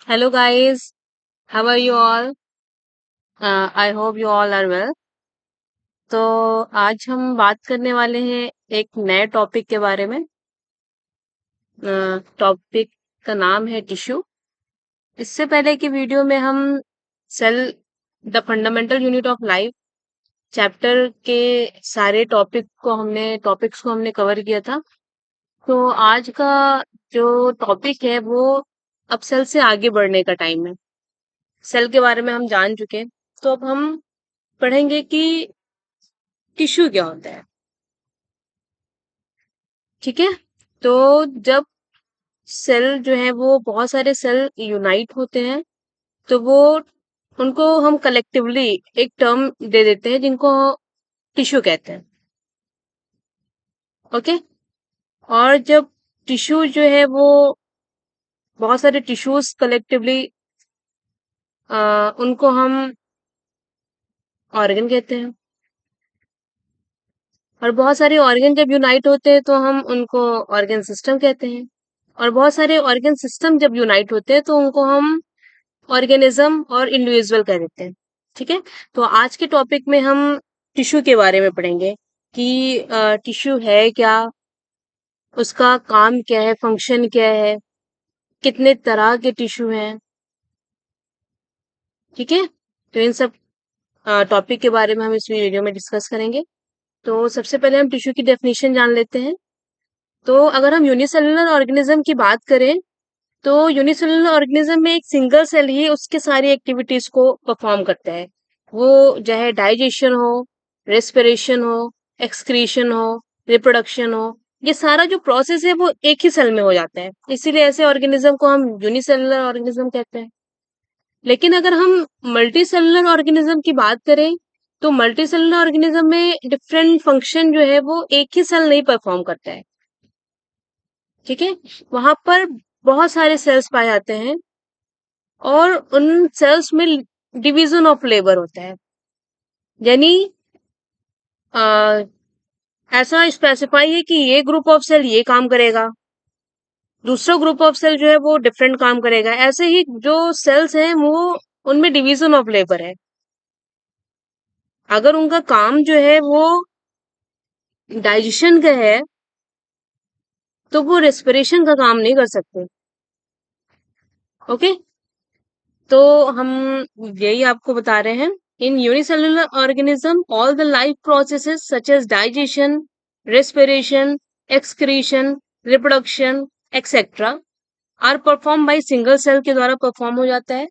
Hello guys, how are you all? I hope you all are well. तो आज हम बात करने वाले हैं एक नए टॉपिक के बारे में। टॉपिक का नाम है टिश्यू। इससे पहले की वीडियो में हम cell the fundamental unit of life chapter के सारे टॉपिक्स को हमने कवर किया था। तो आज का जो टॉपिक है वो अब सेल से आगे बढ़ने का टाइम है। सेल के बारे में हम जान चुके हैं, तो अब हम पढ़ेंगे कि टिश्यू क्या होता है। ठीक है। तो जब सेल जो है वो बहुत सारे सेल यूनाइट होते हैं, तो वो उनको हम कलेक्टिवली एक टर्म दे देते हैं जिनको टिश्यू कहते हैं। ओके। और जब टिश्यू जो है वो बहुत सारे टिश्यूज कलेक्टिवली उनको हम ऑर्गन कहते हैं। और बहुत सारे ऑर्गन जब यूनाइट होते हैं तो हम उनको ऑर्गन सिस्टम कहते हैं। और बहुत सारे ऑर्गन सिस्टम जब यूनाइट होते हैं तो उनको हम ऑर्गेनिज्म और इंडिविजुअल कह देते हैं। ठीक है। तो आज के टॉपिक में हम टिश्यू के बारे में पढ़ेंगे कि टिश्यू है क्या, उसका काम क्या है, फंक्शन क्या है, कितने तरह के टिश्यू हैं। ठीक है। तो इन सब टॉपिक के बारे में हम इस वीडियो में डिस्कस करेंगे। तो सबसे पहले हम टिश्यू की डेफिनेशन जान लेते हैं। तो अगर हम यूनिसेलुलर ऑर्गेनिज्म की बात करें, तो यूनिसेलुलर ऑर्गेनिज्म में एक सिंगल सेल ही उसके सारी एक्टिविटीज को परफॉर्म करता है। वो चाहे डाइजेशन हो, रेस्पिरेशन हो, एक्सक्रीशन हो, रिप्रोडक्शन हो, ये सारा जो प्रोसेस है वो एक ही सेल में हो जाता है। इसीलिए ऐसे ऑर्गेनिज्म को हम यूनिसेलुलर ऑर्गेनिज्म कहते हैं। लेकिन अगर हम मल्टी सेलुलर ऑर्गेनिज्म की बात करें, तो मल्टी सेलुलर ऑर्गेनिज्म में डिफरेंट फंक्शन जो है वो एक ही सेल नहीं परफॉर्म करता है। ठीक है। वहां पर बहुत सारे सेल्स पाए जाते हैं और उन सेल्स में डिवीजन ऑफ लेबर होता है। यानी अ, ऐसा स्पेसिफाई है कि ये ग्रुप ऑफ सेल ये काम करेगा, दूसरा ग्रुप ऑफ सेल जो है वो डिफरेंट काम करेगा। ऐसे ही जो सेल्स हैं वो उनमें डिवीजन ऑफ लेबर है। अगर उनका काम जो है वो डाइजेशन का है, तो वो रेस्पिरेशन का काम नहीं कर सकते। ओके। तो हम यही आपको बता रहे हैं। In unicellular organism all the life processes such as digestion, respiration, excretion, reproduction etcetera are perform by single cell के द्वारा परफॉर्म हो जाता है।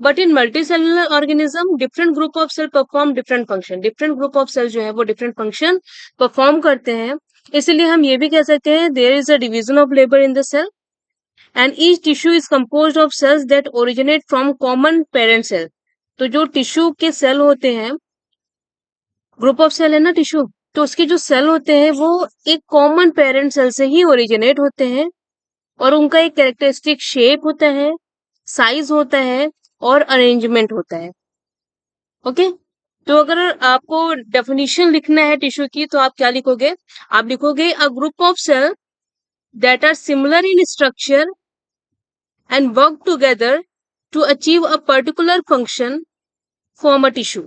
But in multi cellular organism different group of cell perform different function. Different group of cell जो है वो different function perform करते हैं। इसलिए हम ये भी कह सकते हैं there is a division of labour in the cell and each tissue is composed of cells that originate from common parent cell। तो जो टिश्यू के सेल होते हैं, ग्रुप ऑफ सेल है ना टिश्यू, तो उसके जो सेल होते हैं वो एक कॉमन पेरेंट सेल से ही ओरिजिनेट होते हैं। और उनका एक कैरेक्टरिस्टिक शेप होता है, साइज होता है और अरेंजमेंट होता है। ओके। तो अगर आपको डेफिनेशन लिखना है टिश्यू की, तो आप क्या लिखोगे? आप लिखोगे a group of cell that are similar in structure and work together to achieve a particular function form a tissue।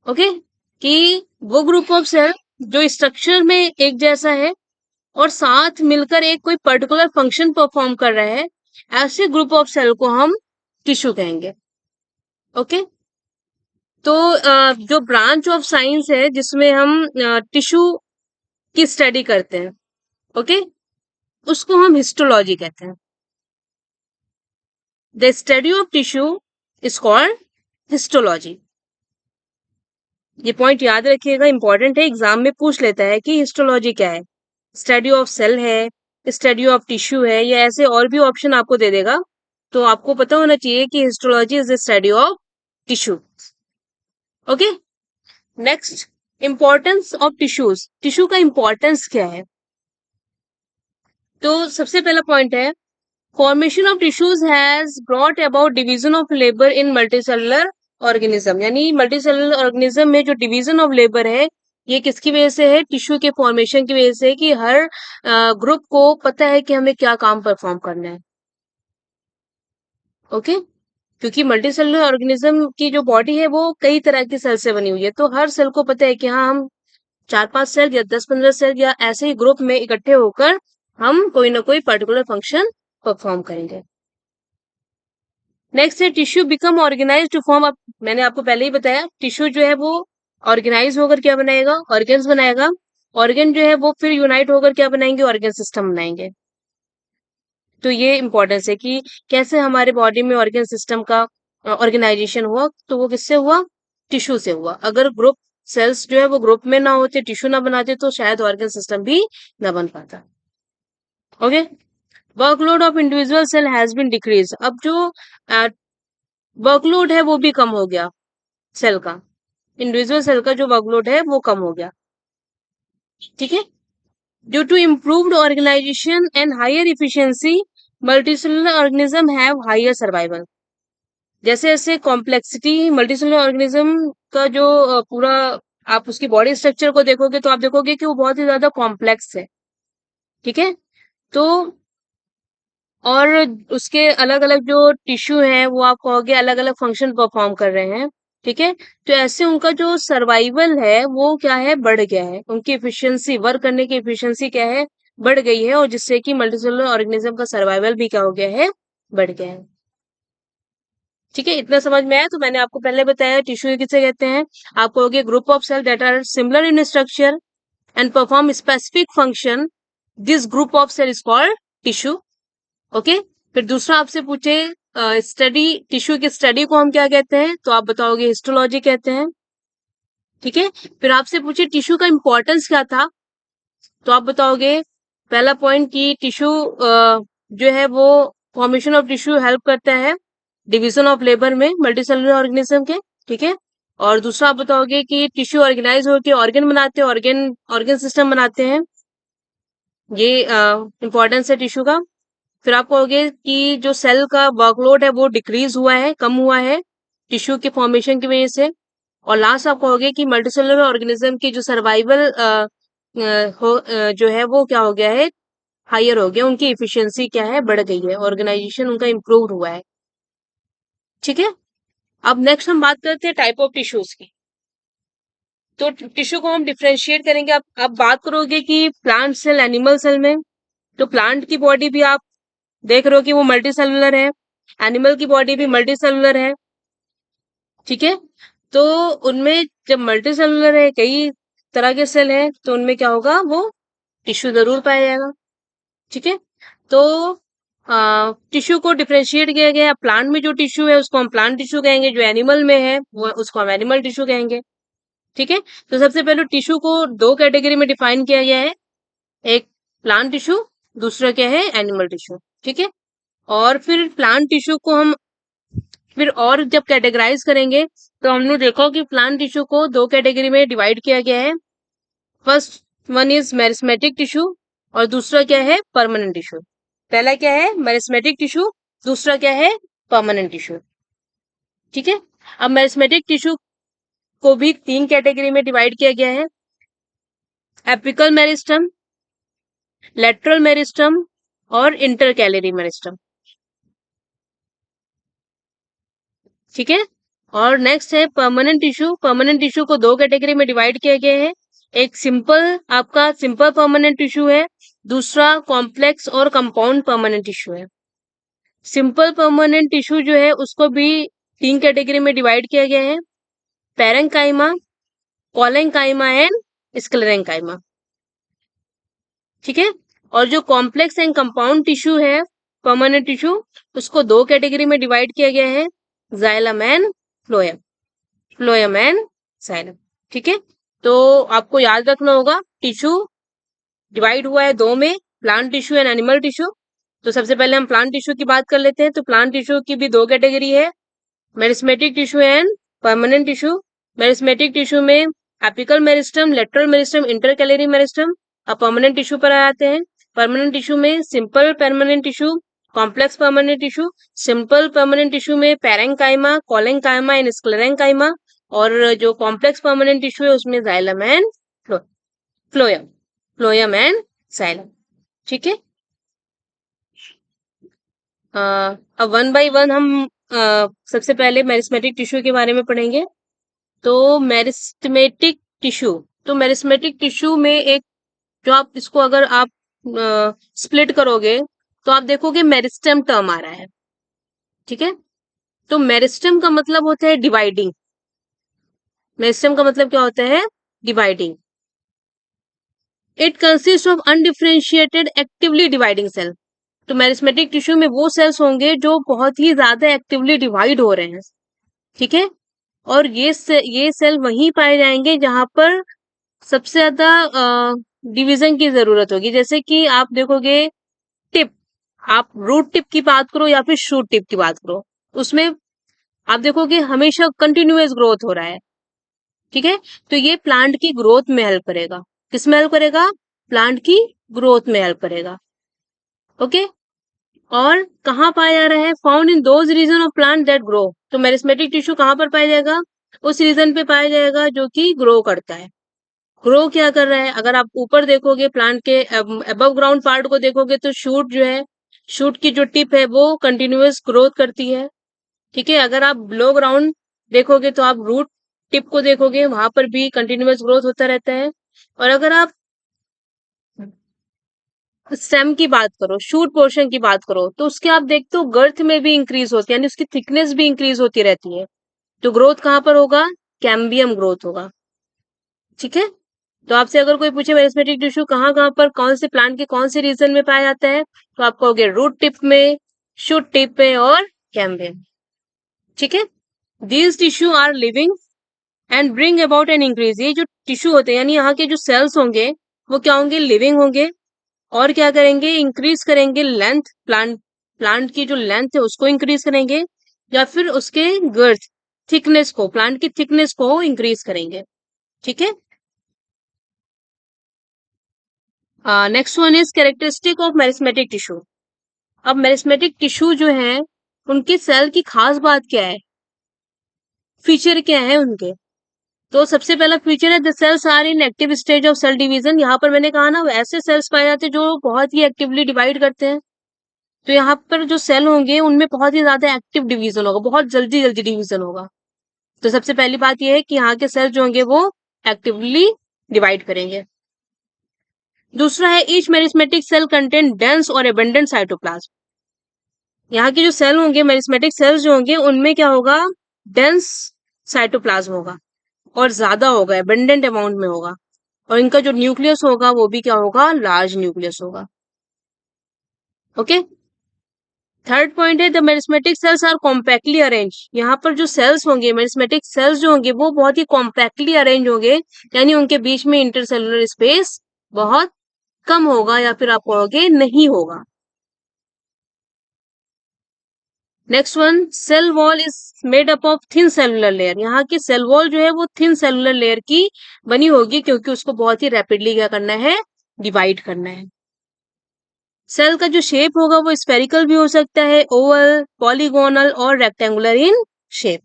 Okay. कि वो ग्रुप ऑफ सेल जो स्ट्रक्चर में एक जैसा है और साथ मिलकर एक कोई पर्टिकुलर फंक्शन परफॉर्म कर रहा है, ऐसे ग्रुप ऑफ सेल को हम टिश्यू कहेंगे। ओके। तो जो ब्रांच ऑफ साइंस है जिसमें हम टिश्यू की स्टडी करते हैं, ओके, उसको हम हिस्टोलॉजी कहते हैं। The study of tissue is called histology. ये पॉइंट याद रखिएगा, इंपॉर्टेंट है, एग्जाम में पूछ लेता है कि हिस्टोलॉजी क्या है। स्टडी ऑफ सेल है, स्टडी ऑफ टिश्यू है, या ऐसे और भी ऑप्शन आपको दे देगा। तो आपको पता होना चाहिए कि histology is the study of tissue. Okay. Next, importance of tissues. Tissue का इंपॉर्टेंस क्या है? तो सबसे पहला पॉइंट है, formation of tissues has brought about division of labour in multicellular organism. यानी मल्टीसेलुलर ऑर्गेनिज्म में जो डिवीजन ऑफ लेबर है, ये किसकी वजह से है? टिश्यू के फॉर्मेशन की वजह से, कि हर ग्रुप को पता है कि हमें क्या काम परफॉर्म करना है। ओके, क्योंकि मल्टी सेलुलर ऑर्गेनिज्म की जो बॉडी है वो कई तरह की सेल से बनी हुई है, तो हर सेल को पता है कि हाँ हम 4-5 सेल या 10-15 सेल या ऐसे ही ग्रुप में इकट्ठे होकर हम कोई ना कोई पर्टिकुलर फंक्शन परफॉर्म करेंगे। नेक्स्ट है tissue become organise to form up. मैंने आपको पहले ही बताया टिश्यू जो है वो ऑर्गेनाइज होकर क्या बनाएगा, ऑर्गेन्स बनाएगा। ऑर्गन जो है वो फिर यूनाइट होकर क्या बनाएंगे, ऑर्गन सिस्टम बनाएंगे। तो ये इंपॉर्टेंस है कि कैसे हमारे बॉडी में ऑर्गन सिस्टम का ऑर्गेनाइजेशन हुआ, तो वो किससे हुआ, टिश्यू से हुआ। अगर ग्रुप सेल्स जो है वो ग्रुप में ना होते, टिश्यू ना बनाते, तो शायद ऑर्गन सिस्टम भी ना बन पाता। Okay, workload of individual cell has been decrease. अब जो वर्कलोड है वो भी कम हो गया सेल का, इंडिविजुअल सेल का जो वर्कलोड है वो कम हो गया। ठीक है, due to improved organisation and higher efficiency multicellular organism have higher survival. जैसे जैसे कॉम्प्लेक्सिटी मल्टीसेलुलर ऑर्गेनिज्म का जो पूरा आप उसकी बॉडी स्ट्रक्चर को देखोगे तो आप देखोगे कि वो बहुत ही ज्यादा कॉम्प्लेक्स है। ठीक है, तो और उसके अलग अलग जो टिश्यू है वो आप कहोगे अलग अलग फंक्शन परफॉर्म कर रहे हैं। ठीक है, तो ऐसे उनका जो सर्वाइवल है वो क्या है, बढ़ गया है। उनकी एफिशिएंसी, वर्क करने की एफिशिएंसी क्या है, बढ़ गई है, और जिससे कि मल्टीसेलुलर ऑर्गेनिज्म का सर्वाइवल भी क्या हो गया है, बढ़ गया है। ठीक है, इतना समझ में आया। तो मैंने आपको पहले बताया टिश्यू किसे कहते हैं। आप कहोगे group of cell that are similar in structure and perform specific function, this group of cell is called tissue. Okay, फिर दूसरा आपसे पूछे स्टडी टिश्यू की स्टडी को हम क्या कहते हैं, तो आप बताओगे हिस्टोलॉजी कहते हैं। ठीक है, फिर आपसे पूछे टिश्यू का इंपॉर्टेंस क्या था, तो आप बताओगे पहला पॉइंट कि टिश्यू जो है वो फॉर्मेशन ऑफ टिश्यू हेल्प करता है डिवीजन ऑफ लेबर में मल्टीसेलुलर ऑर्गेनिज्म के। ठीक है, और दूसरा आप बताओगे कि टिश्यू ऑर्गेनाइज होकर ऑर्गन बनाते हैं, ऑर्गन ऑर्गन सिस्टम बनाते हैं। ये इंपॉर्टेंस है टिश्यू का। फिर आप कहोगे कि जो सेल का वर्कलोड है वो डिक्रीज हुआ है, कम हुआ है टिश्यू के फॉर्मेशन की वजह से। और लास्ट आप कहोगे कि मल्टीसेलुलर ऑर्गेनिज्म की जो सर्वाइवल जो है वो क्या हो गया है, हायर हो गया, उनकी एफिशिएंसी क्या है, बढ़ गई है, ऑर्गेनाइजेशन उनका इम्प्रूव हुआ है। ठीक है, अब नेक्स्ट हम बात करते हैं टाइप ऑफ टिश्यूज की। तो टिश्यू को हम डिफ्रेंशिएट करेंगे। आप बात करोगे कि प्लांट सेल, एनिमल सेल में, तो प्लांट की बॉडी भी आप देख रहे हो कि वो मल्टी सेलुलर है, एनिमल की बॉडी भी मल्टी सेलुलर है। ठीक है, तो उनमें जब मल्टी सेलुलर है, कई तरह के सेल हैं, तो उनमें क्या होगा, वो टिश्यू जरूर पाया जाएगा। ठीक है, तो टिश्यू को डिफ्रेंशिएट किया गया। प्लांट में जो टिश्यू है उसको हम प्लांट टिश्यू कहेंगे, जो एनिमल में है वो उसको हम एनिमल टिश्यू कहेंगे। ठीक है, तो सबसे पहले टिश्यू को दो कैटेगरी में डिफाइन किया गया है, एक प्लांट टिश्यू, दूसरा क्या है, एनिमल टिश्यू। ठीक है, और फिर प्लांट टिश्यू को हम फिर और जब कैटेगराइज करेंगे तो हमने देखा कि प्लांट टिश्यू को दो कैटेगरी में डिवाइड किया गया है। First one is meristematic tissue और दूसरा क्या है, परमानेंट टिश्यू। पहला क्या है, मेरिस्मेटिक टिश्यू, दूसरा क्या है, परमानेंट टिश्यू। ठीक है, अब मेरिस्मेटिक टिश्यू को भी तीन कैटेगरी में डिवाइड किया गया है, एपिकल मेरिस्टम, लेटरल मेरिस्टम और इंटरकैलरी मेरिस्टम। ठीक है, और नेक्स्ट है परमानेंट टिश्यू। परमानेंट टिश्यू को दो कैटेगरी में डिवाइड किया गया है, एक सिंपल, आपका सिंपल परमानेंट टिश्यू है, दूसरा कॉम्प्लेक्स और कंपाउंड परमानेंट टिश्यू है। सिंपल परमानेंट टिश्यू जो है उसको भी तीन कैटेगरी में डिवाइड किया गया है, पैरेंकाइमा, कोलेंकाइमा एंड स्क्लेरेंकाइमा। ठीक है, और जो कॉम्प्लेक्स एंड कंपाउंड टिश्यू है परमानेंट टिश्यू, उसको दो कैटेगरी में डिवाइड किया गया है, xylem and phloem, phloem and xylem. ठीक है, तो आपको याद रखना होगा टिश्यू डिवाइड हुआ है दो में, plant tissue and animal tissue. तो सबसे पहले हम प्लांट टिश्यू की बात कर लेते हैं। तो प्लांट टिश्यू की भी दो कैटेगरी है, meristematic tissue and permanent tissue. Meristematic tissue में apical meristem, lateral meristem, intercalary meristem. अब परमानेंट टिश्यू पर आते हैं। परमानेंट टिश्यू में simple permanent tissue, complex permanent tissue. Simple permanent tissue में पैरेंकाइमा, कोलेंकाइमा एंड स्क्लेरेंकाइमा, और जो कॉम्प्लेक्स परमानेंट टिश्यू है उसमें xylem and phloem, phloem and xylem. ठीक है, अब वन बाय वन हम सबसे पहले मेरिस्मेटिक टिश्यू के बारे में पढ़ेंगे। तो मेरिस्टेमेटिक टिश्यू, तो मेरिस्मेटिक टिश्यू में एक, जो आप इसको अगर आप स्प्लिट करोगे तो आप देखोगे मेरिस्टेम टर्म आ रहा है। ठीक है, तो मेरिस्टेम का मतलब होता है डिवाइडिंग। मेरिस्टेम का मतलब क्या होता है? Dividing. It consist of undifferentiated actively dividing cell. तो मेरिस्मेटिक टिश्यू में वो सेल्स होंगे जो बहुत ही ज्यादा एक्टिवली डिवाइड हो रहे हैं। ठीक है, और ये सेल वहीं पाए जाएंगे जहां पर सबसे ज्यादा डिवीजन की जरूरत होगी। जैसे कि आप देखोगे टिप, आप रूट टिप की बात करो या फिर शूट टिप की बात करो, उसमें आप देखोगे हमेशा कंटिन्यूअस ग्रोथ हो रहा है। ठीक है, तो ये प्लांट की ग्रोथ में हेल्प करेगा। किस में हेल्प करेगा? प्लांट की ग्रोथ में हेल्प करेगा। ओके, और कहाँ पाया जा रहा है? Found in those region of plant that grow. तो मेरिस्मेटिक टिश्यू कहाँ पर पाया जाएगा? उस रीजन पे पाया जाएगा जो कि ग्रो करता है। ग्रो क्या कर रहा है? अगर आप ऊपर देखोगे प्लांट के अबव ग्राउंड पार्ट को देखोगे तो शूट जो है, शूट की जो टिप है वो कंटिन्यूअस ग्रोथ करती है। ठीक है, अगर आप बिलो ग्राउंड देखोगे तो आप रूट टिप को देखोगे, वहां पर भी कंटिन्यूअस ग्रोथ होता रहता है। और अगर आप स्टेम की बात करो, शूट पोर्शन की बात करो, तो उसके आप देखते हो गर्थ में भी इंक्रीज होती है, यानी उसकी थिकनेस भी इंक्रीज होती रहती है। तो ग्रोथ कहाँ पर होगा? कैम्बियम ग्रोथ होगा। ठीक है, तो आपसे अगर कोई पूछे मेरिस्मेटिक टिश्यू कहाँ कहाँ पर कौन से प्लांट के कौन से रीजन में पाया जाता है, तो आप कहोगे रूट टिप में, शूट टिप में और कैम्बियम। ठीक है, these tissue are living and bring about an increase. ये जो टिश्यू होते हैं यानी यहाँ के जो सेल्स होंगे वो क्या होंगे? लिविंग होंगे, और क्या करेंगे? इंक्रीज करेंगे लेंथ, प्लांट की जो लेंथ है उसको इंक्रीज करेंगे, या फिर उसके गर्थ, थिकनेस को, प्लांट की थिकनेस को इंक्रीज करेंगे। ठीक है, next one is characteristic of meristematic tissue. अब मेरिस्मेटिक टिश्यू जो है उनके सेल की खास बात क्या है, फीचर क्या है उनके? तो सबसे पहला फीचर है the cells are in active stage of cell division. यहाँ पर मैंने कहा ना, ऐसे सेल्स पाए जाते हैं जो बहुत ही एक्टिवली डिवाइड करते हैं। तो यहाँ पर जो सेल होंगे उनमें बहुत ही ज्यादा एक्टिव डिवीजन होगा, बहुत जल्दी जल्दी डिवीजन होगा। तो सबसे पहली बात यह है कि यहाँ के सेल जो होंगे वो एक्टिवली डिवाइड करेंगे। दूसरा है each meristematic cell contain dense और एबंडेंट साइटोप्लाज्म। यहाँ के जो सेल होंगे, मेरिस्मेटिक सेल्स जो होंगे, उनमें क्या होगा? डेंस साइटोप्लाज्म होगा और ज्यादा होगा, एबंडेंट अमाउंट में होगा। और इनका जो न्यूक्लियस होगा वो भी क्या होगा? लार्ज न्यूक्लियस होगा। ओके, थर्ड पॉइंट है the meristematic cells are compactly arrange. यहाँ पर जो सेल्स होंगे, मेरिस्मेटिक सेल्स जो होंगे वो बहुत ही कॉम्पैक्टली अरेंज होंगे, यानी उनके बीच में इंटरसेलुलर स्पेस बहुत कम होगा, या फिर आप कहोगे नहीं होगा। Next one, cell wall is made up of thin cellular layer. यहाँ की सेल वॉल जो है वो थिन सेलुलर लेयर की बनी होगी, क्योंकि उसको बहुत ही रैपिडली क्या करना है? डिवाइड करना है। सेल का जो शेप होगा वो स्फेरिकल भी हो सकता है, ओवल, पॉलीगोनल और रेक्टेंगुलर इन शेप।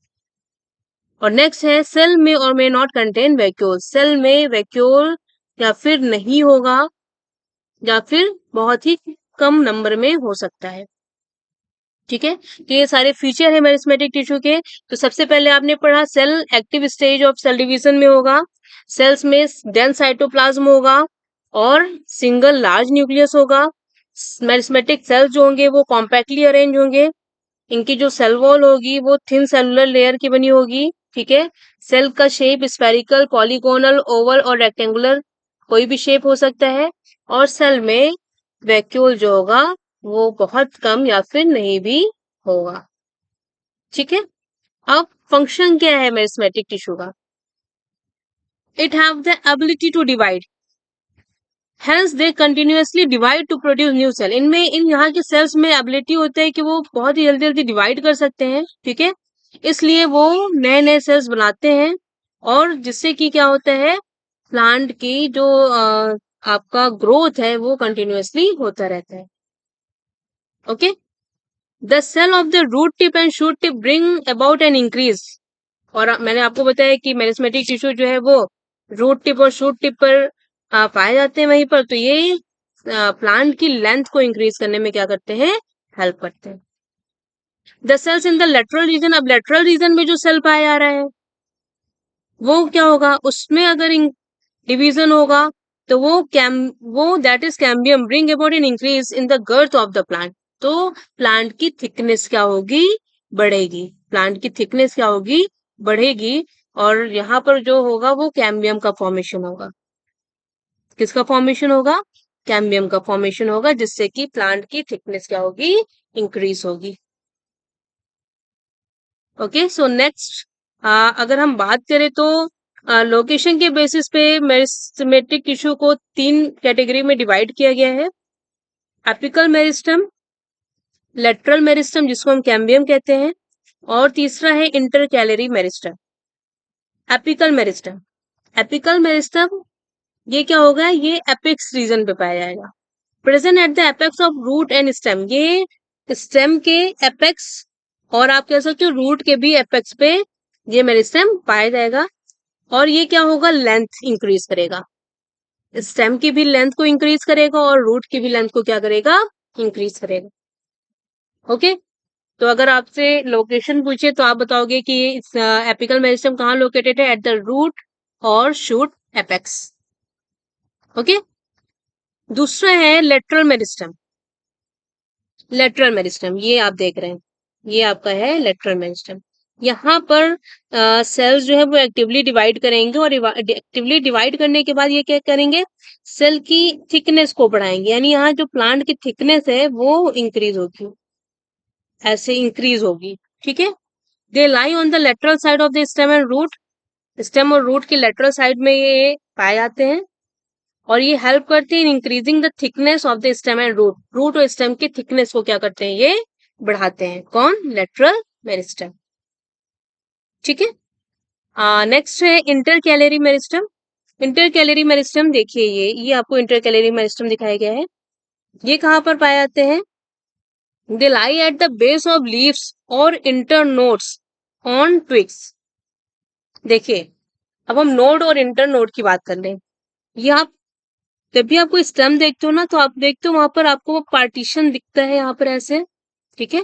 और नेक्स्ट है सेल में और may not contain vacuole. Cell में वैक्यूल या फिर नहीं होगा, या फिर बहुत ही कम नंबर में हो सकता है। ठीक है, तो ये सारे फीचर है मेरिस्मेटिक टिश्यू के। तो सबसे पहले आपने पढ़ा cell active stage of cell division में होगा, सेल्स में डेंस साइटोप्लाज्म होगा और सिंगल लार्ज न्यूक्लियस होगा। मेरिस्मेटिक सेल्स जो होंगे वो कॉम्पैक्टली अरेंज होंगे, इनकी जो सेल वॉल होगी वो थिन सेलुलर लेयर की बनी होगी। ठीक है, सेल का शेप स्फेरिकल, पॉलीगोनल, ओवल और रेक्टेंगुलर कोई भी शेप हो सकता है। और सेल में वैक्यूल जो होगा वो बहुत कम या फिर नहीं भी होगा। ठीक है, अब फंक्शन क्या है मेरिस्मेटिक टिश्यू का? It have the ability to divide, hence they continuously divide to produce new cell. In यहाँ के सेल्स में एबिलिटी होता है कि वो बहुत ही जल्दी जल्दी डिवाइड कर सकते हैं। ठीक है, इसलिए वो नए नए सेल्स बनाते हैं, और जिससे कि क्या होता है? प्लांट की जो आपका ग्रोथ है वो कंटिन्यूअसली होता रहता है। Okay, the cell of the root tip and shoot tip bring about an increase. और मैंने आपको बताया कि मेरिस्मेटिक टिश्यू जो है वो रूट टिप और शूट टिप पर पाए जाते हैं वहीं पर। तो ये प्लांट की लेंथ को इंक्रीज करने में क्या करते हैं? हेल्प करते हैं। The cells in the lateral region, अब लेटरल रीजन में जो सेल पाया जा रहा है वो क्या होगा, उसमें अगर डिवीजन होगा तो वो that is cambium bring about an increase in the girth of the plant. तो प्लांट की थिकनेस क्या होगी, बढ़ेगी। प्लांट की थिकनेस क्या होगी, बढ़ेगी। और यहाँ पर जो होगा वो कैम्बियम का फॉर्मेशन होगा। किसका फॉर्मेशन होगा, कैम्बियम का फॉर्मेशन होगा, जिससे कि प्लांट की थिकनेस क्या होगी, इंक्रीज होगी। ओके, सो नेक्स्ट अगर हम बात करें तो लोकेशन के बेसिस पे मेरिस्टेमेटिक टिश्यू को 3 कैटेगरी में डिवाइड किया गया है। एपिकल मेरिस्टम, लेटरल मेरिस्टम जिसको हम कैम्बियम कहते हैं, और तीसरा है intercalary meristem. Apical meristem, apical meristem ये क्या होगा, ये एपेक्स रीजन पे पाया जाएगा। Present at the apex of root and stem, ये स्टेम के एपेक्स और आप कह सकते हो रूट के भी एपेक्स पे ये मेरिस्टेम पाया जाएगा। और ये क्या होगा, लेंथ इंक्रीज करेगा। स्टेम की भी लेंथ को इंक्रीज करेगा और रूट की भी लेंथ को क्या करेगा, इंक्रीज करेगा। ओके, तो अगर आपसे लोकेशन पूछे तो आप बताओगे कि एपिकल मेरिस्टेम कहाँ लोकेटेड है, एट द रूट और शूट एपेक्स। ओके, दूसरा है लेटरल मेरिस्टेम। लेटरल मेरिस्टेम ये आप देख रहे हैं, ये आपका है लेटरल मेरिस्टेम। यहाँ पर सेल्स जो है वो एक्टिवली डिवाइड करेंगे और एक्टिवली डिवाइड करने के बाद ये क्या करेंगे, सेल की थिकनेस को बढ़ाएंगे, यानी यहाँ जो प्लांट की थिकनेस है वो इंक्रीज होगी, ऐसे इंक्रीज होगी। ठीक है, they lie on the lateral side of the stem and root, stem और रूट की लेटरल साइड में ये पाए जाते हैं। और ये हेल्प करते हैं increasing the thickness of the stem and root, root और स्टेम की थिकनेस को क्या करते हैं, ये बढ़ाते हैं। कौन, लेटरल मेरिस्टेम। ठीक है, नेक्स्ट है इंटरकैलरी मेरिस्टेम। इंटरकैलरी मेरिस्टेम देखिए, ये आपको इंटरकैलरी मेरिस्टेम दिखाया गया है। ये कहाँ पर पाए जाते हैं, they lie at the base of leaves और इंटरनोड्स ऑन ट्विग्स। देखिए, अब हम नोड और इंटरनोड की बात कर लें। ये आप जब भी आपको स्टेम देखते हो ना, तो आप देखते हो वहां पर आपको वो पार्टीशन दिखता है यहाँ पर ऐसे। ठीक है,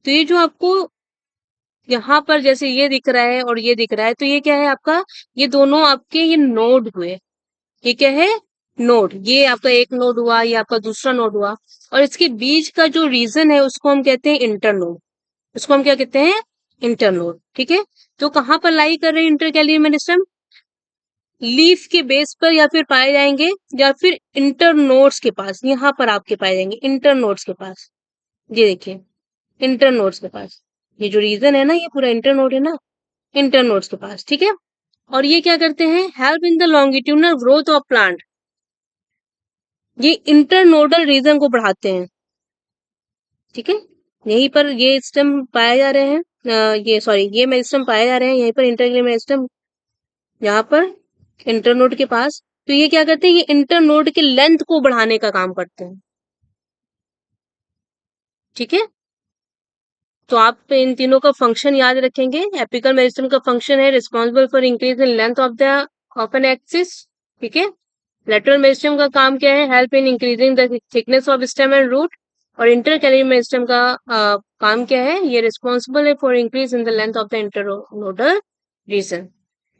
तो ये जो आपको यहाँ पर जैसे ये दिख रहा है और ये दिख रहा है, तो ये क्या है आपका, ये दोनों आपके ये नोड हुए। ये क्या है, नोड। ये आपका एक नोड हुआ, ये आपका दूसरा नोड हुआ। और इसके बीच का जो रीजन है उसको हम कहते हैं इंटरनोड। उसको हम क्या कहते हैं, इंटरनोड। ठीक है, तो कहाँ पर लाई कर रहे हैं इंटरकैलरी मेरिस्टेम, लीफ के बेस पर या फिर पाए जाएंगे, या फिर इंटरनोड्स के पास, यहाँ पर आपके पाए जाएंगे इंटरनोड्स के पास। ये देखिए, इंटरनोड्स के पास, ये जो रीजन है ना, ये पूरा इंटरनोड है ना, इंटरनोड्स के पास। ठीक है, और ये क्या करते हैं, help in the longitudinal growth of plant. ये इंटरनोडल रीजन को बढ़ाते हैं। ठीक है, यहीं पर ये स्टेम पाए जा रहे हैं, ये सॉरी ये मेरिस्टेम पाए जा रहे हैं यहीं पर, इंटरकैलरी मेरिस्टेम यहाँ पर इंटरनोड के पास। तो ये क्या करते हैं, ये इंटरनोड के लेंथ को बढ़ाने का काम करते हैं। ठीक है, तो आप इन तीनों का फंक्शन याद रखेंगे। एपिकल मेरिस्टेम का फंक्शन है responsible for increase in length of an axis. ठीक है, लेटरल मेरिस्टेम का काम क्या है, help in increasing the thickness of stem and root. और इंटरकैलरी मेरिस्टेम का काम क्या है, ये रिस्पॉन्सिबल है for increase in the length of the internodal region.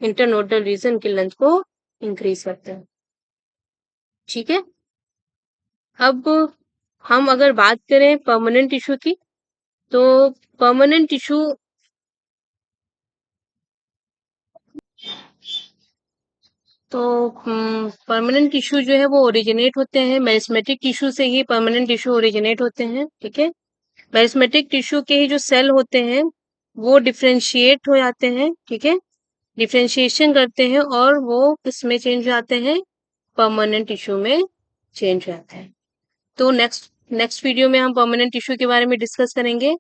Internodal region की लेंथ को इंक्रीज करते हैं। ठीक है, अब हम अगर बात करें परमानेंट टिश्यू की, तो परमानेंट टिश्यू तो परमानेंट टिश्यू जो है वो ओरिजिनेट होते हैं मेरिस्मेटिक टिश्यू से ही, परमानेंट टिश्यू ओरिजिनेट होते हैं। ठीक है, मेरिस्मेटिक टिश्यू के ही जो सेल होते हैं वो डिफ्रेंशिएट हो जाते हैं। ठीक है, डिफ्रेंशिएशन करते हैं और वो किसमें चेंज हो जाते हैं, परमानेंट टिश्यू में चेंज हो जाते हैं। तो नेक्स्ट नेक्स्ट वीडियो में हम परमानेंट टिश्यू के बारे में डिस्कस करेंगे।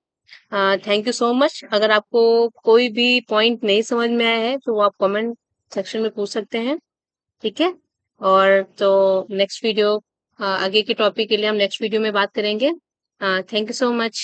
Thank you so much. अगर आपको कोई भी पॉइंट नहीं समझ में आया है तो वो आप कमेंट सेक्शन में पूछ सकते हैं। ठीक है, और तो नेक्स्ट वीडियो आगे के टॉपिक के लिए हम नेक्स्ट वीडियो में बात करेंगे। Thank you so much.